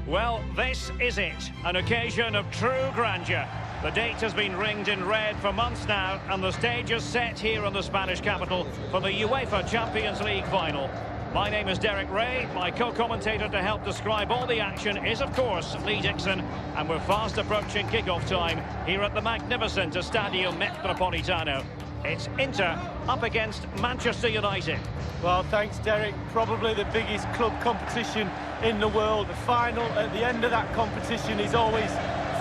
Well, this is it, an occasion of true grandeur. The date has been ringed in red for months now, and the stage is set here in the Spanish capital for the UEFA Champions League final. My name is Derek Ray. My co-commentator to help describe all the action is, of course, Lee Dixon. And we're fast approaching kick-off time here at the magnificent Estadio Metropolitano. It's Inter up against Manchester United. Well, thanks, Derek. Probably the biggest club competition in the world. The final at the end of that competition is always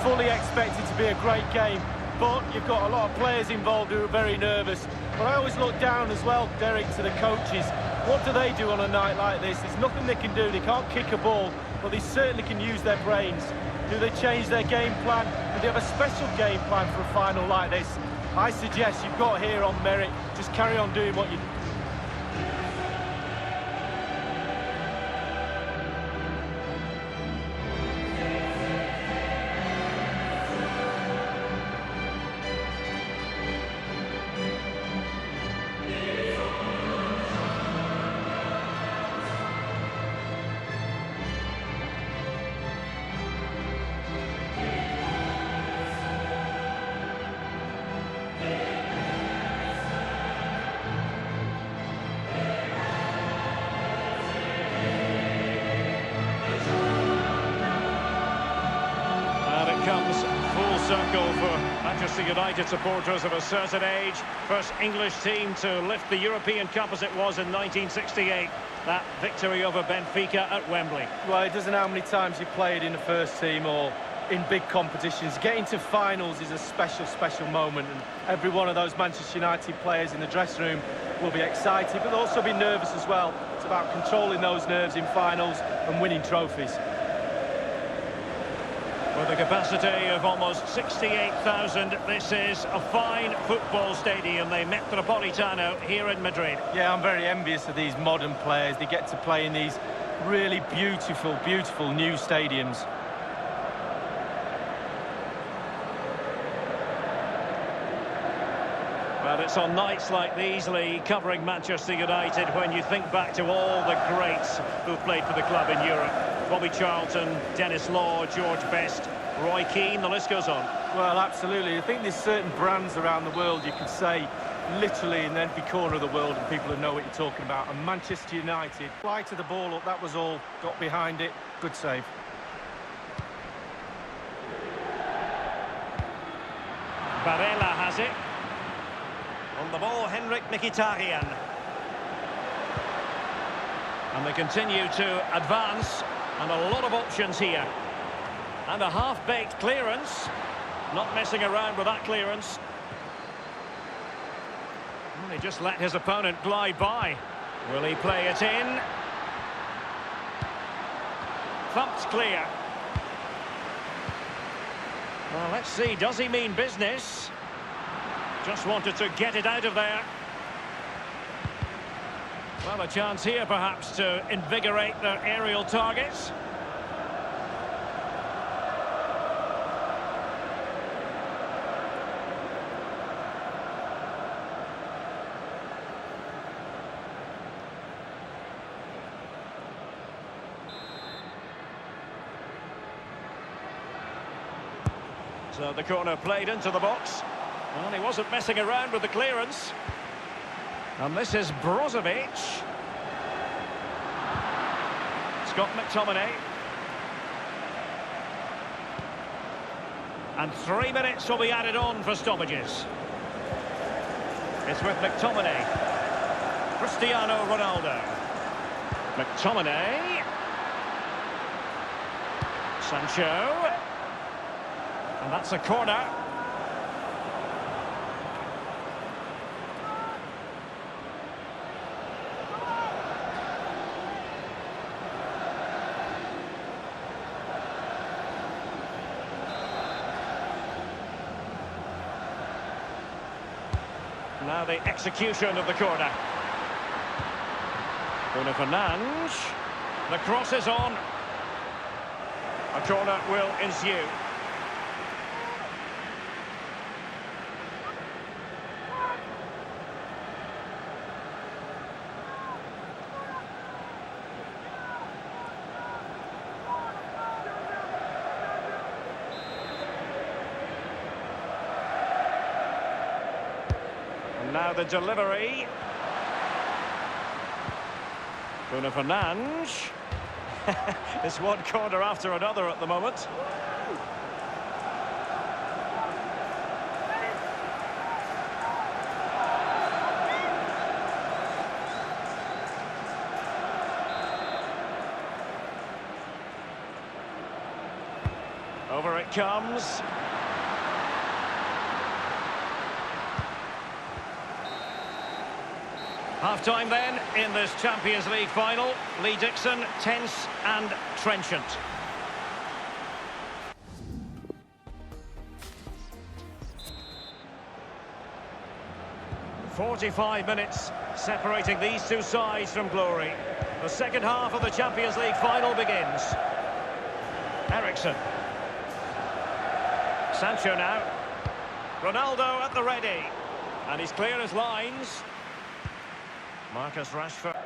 fully expected to be a great game. But you've got a lot of players involved who are very nervous. But I always look down as well, Derek, to the coaches. What do they do on a night like this? There's nothing they can do. They can't kick a ball, but they certainly can use their brains. Do they change their game plan? Do they have a special game plan for a final like this? I suggest you've got here on merit. Just carry on doing what you... Comes full circle for Manchester United supporters of a certain age. First English team to lift the European Cup as it was in 1968. That victory over Benfica at Wembley. Well, it doesn't know how many times you've played in the first team or in big competitions. Getting to finals is a special, special moment. And every one of those Manchester United players in the dressing room will be excited, but they'll also be nervous as well. It's about controlling those nerves in finals and winning trophies. With a capacity of almost 68,000, this is a fine football stadium, the Metropolitano here in Madrid. Yeah, I'm very envious of these modern players. They get to play in these really beautiful, beautiful new stadiums. But it's on nights like these, Lee, covering Manchester United, when you think back to all the greats who've played for the club in Europe. Bobby Charlton, Dennis Law, George Best, Roy Keane, the list goes on. Well, absolutely. I think there's certain brands around the world you could say literally in every corner of the world and people will know what you're talking about. And Manchester United, fly to the ball up, that was all. Got behind it. Good save. Barella has it. On the ball, Henrik Mkhitaryan. And they continue to advance. And a lot of options here. And a half-baked clearance. Not messing around with that clearance. Well, he just let his opponent glide by. Will he play it in? Thumped clear. Well, let's see. Does he mean business? Just wanted to get it out of there. Well, a chance here, perhaps, to invigorate their aerial targets. So the corner played into the box. Well, he wasn't messing around with the clearance. And this is Brozovic. Scott McTominay. And 3 minutes will be added on for stoppages. It's with McTominay. Cristiano Ronaldo. McTominay. Sancho. And that's a corner. Now the execution of the corner. Bruno Fernandes. The cross is on. A corner will ensue. And now the delivery. Bruno Fernandes. It's one corner after another at the moment. Over it comes. Half-time then in this Champions League final. Lee Dixon, tense and trenchant. "45 minutes separating these two sides from glory. The second half of the Champions League final begins. Eriksen. Sancho now. Ronaldo at the ready. And he's clear as lines. Marcus Rashford.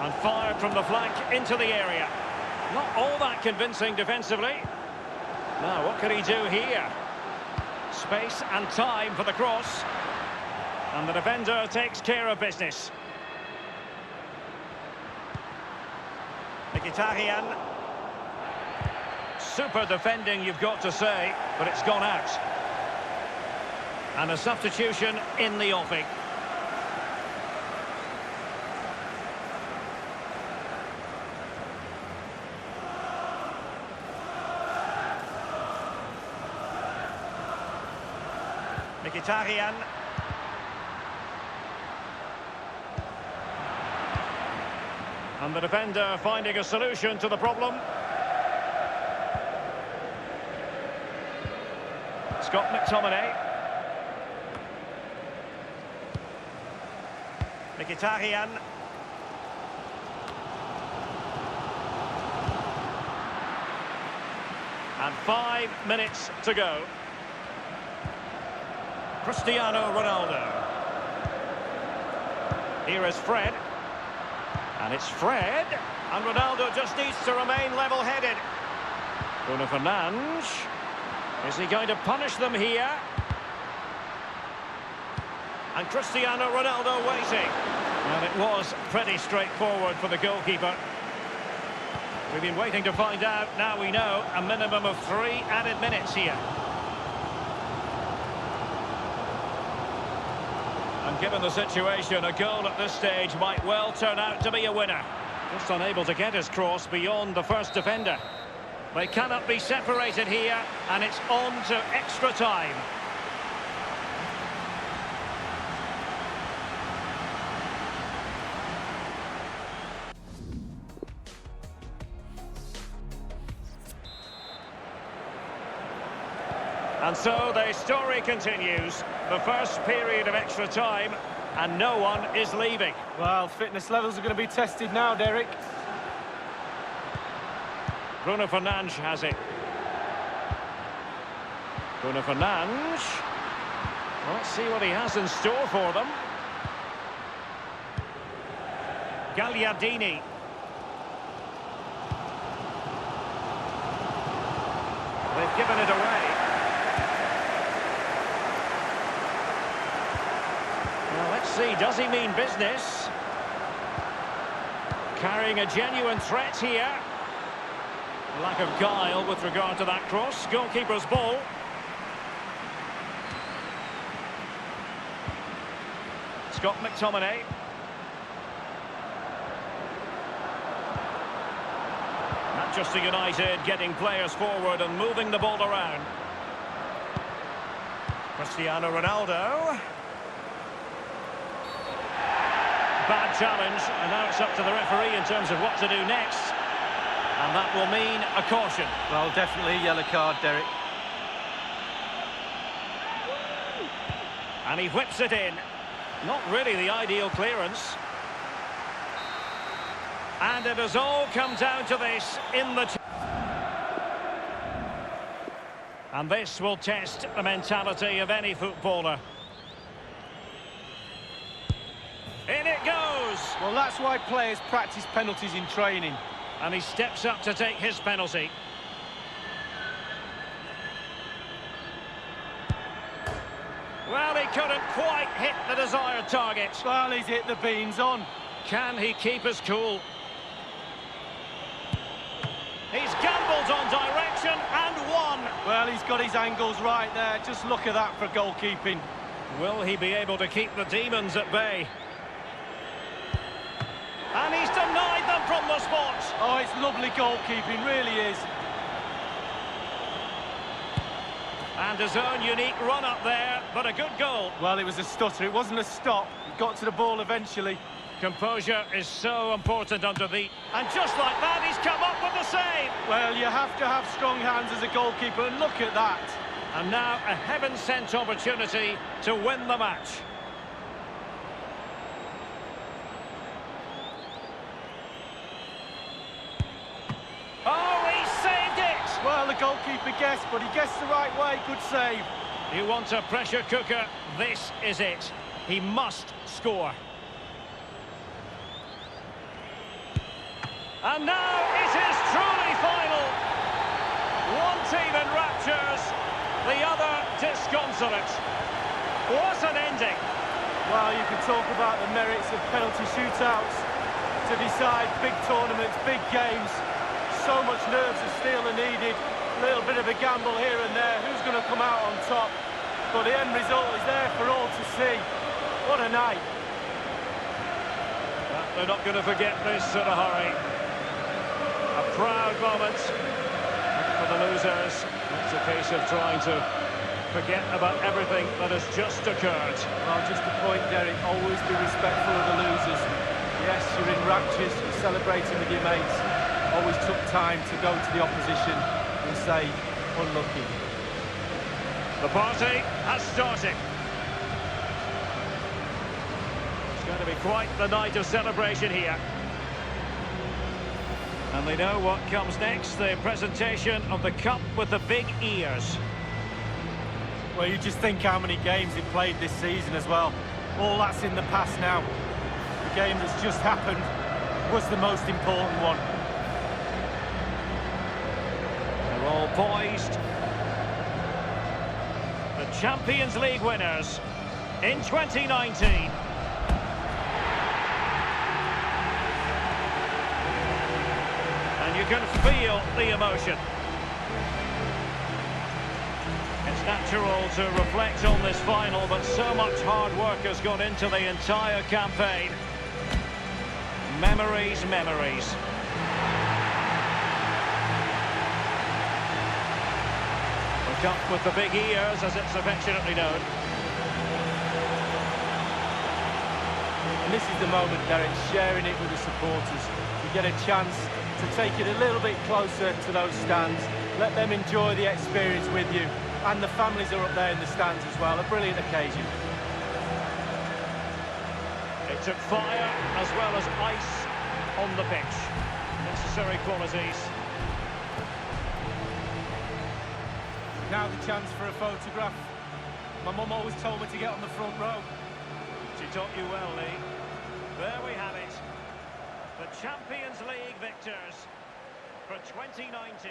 And fired from the flank into the area. Not all that convincing defensively. Now, what can he do here? Space and time for the cross. And the defender takes care of business. Mkhitaryan. Super defending, you've got to say, but it's gone out. And a substitution in the offing. Mkhitaryan. And the defender finding a solution to the problem. Scott McTominay. Mkhitaryan. And 5 minutes to go. Cristiano Ronaldo. Here is Fred. And it's Fred. And Ronaldo just needs to remain level-headed. Bruno Fernandes. Is he going to punish them here? And Cristiano Ronaldo waiting. And it was pretty straightforward for the goalkeeper. We've been waiting to find out. Now we know a minimum of 3 added minutes here. And given the situation, a goal at this stage might well turn out to be a winner. Just unable to get his cross beyond the first defender. They cannot be separated here, and it's on to extra time. And so the story continues. The first period of extra time, and no one is leaving. Well, fitness levels are going to be tested now, Derek. Bruno Fernandes has it. Bruno Fernandes. Well, let's see what he has in store for them. Gagliardini. They've given it away. Well, let's see, does he mean business? Carrying a genuine threat here. Lack of guile with regard to that cross. Goalkeeper's ball. Scott McTominay. Manchester United getting players forward and moving the ball around. Cristiano Ronaldo. Bad challenge, and now it's up to the referee in terms of what to do next. And that will mean a caution. Well, definitely a yellow card, Derek. And he whips it in. Not really the ideal clearance. And it has all come down to this in the... And this will test the mentality of any footballer. In it goes! Well, that's why players practice penalties in training. And he steps up to take his penalty. Well, he couldn't quite hit the desired target. Well, he's hit the beans on. Can he keep his cool? He's gambled on direction and won. Well, he's got his angles right there. Just look at that for goalkeeping. Will he be able to keep the demons at bay? And he's denied them from the spot. Oh, it's lovely goalkeeping, really is. And his own unique run up there, but a good goal. Well, it was a stutter. It wasn't a stop. He got to the ball eventually. Composure is so important under the... And just like that, he's come up with the save. Well, you have to have strong hands as a goalkeeper, and look at that. And now a heaven-sent opportunity to win the match. Oh, he saved it! Well, the goalkeeper guessed, but he guessed the right way. Good save. You want a pressure cooker? This is it. He must score. And now it is truly final. One team in raptures, the other disconsolate. What an ending. Well, you can talk about the merits of penalty shootouts to decide big tournaments, big games. So much nerves of steel are needed. A little bit of a gamble here and there. Who's going to come out on top? But the end result is there for all to see. What a night. They're not going to forget this in a hurry. A proud moment for the losers. It's a case of trying to forget about everything that has just occurred. Well, just a point, Derek, always be respectful of the losers. Yes, you're in raptures, you're celebrating with your mates. Always took time to go to the opposition and say, unlucky. The party has started. It's going to be quite the night of celebration here. And they know what comes next, the presentation of the cup with the big ears. Well, you just think how many games he played this season as well. All that's in the past now. The game that's just happened was the most important one. They're all poised. The Champions League winners in 2019. And you can feel the emotion. It's natural to reflect on this final, but so much hard work has gone into the entire campaign. Memories, memories. The cup with the big ears, as it's affectionately known. And this is the moment, Derek, sharing it with the supporters. You get a chance to take it a little bit closer to those stands. Let them enjoy the experience with you. And the families are up there in the stands as well. A brilliant occasion. It took fire as well as ice on the pitch. Necessary qualities. Now the chance for a photograph. My mum always told me to get on the front row. She taught you well, Lee. There we have it. The Champions League victors for 2019.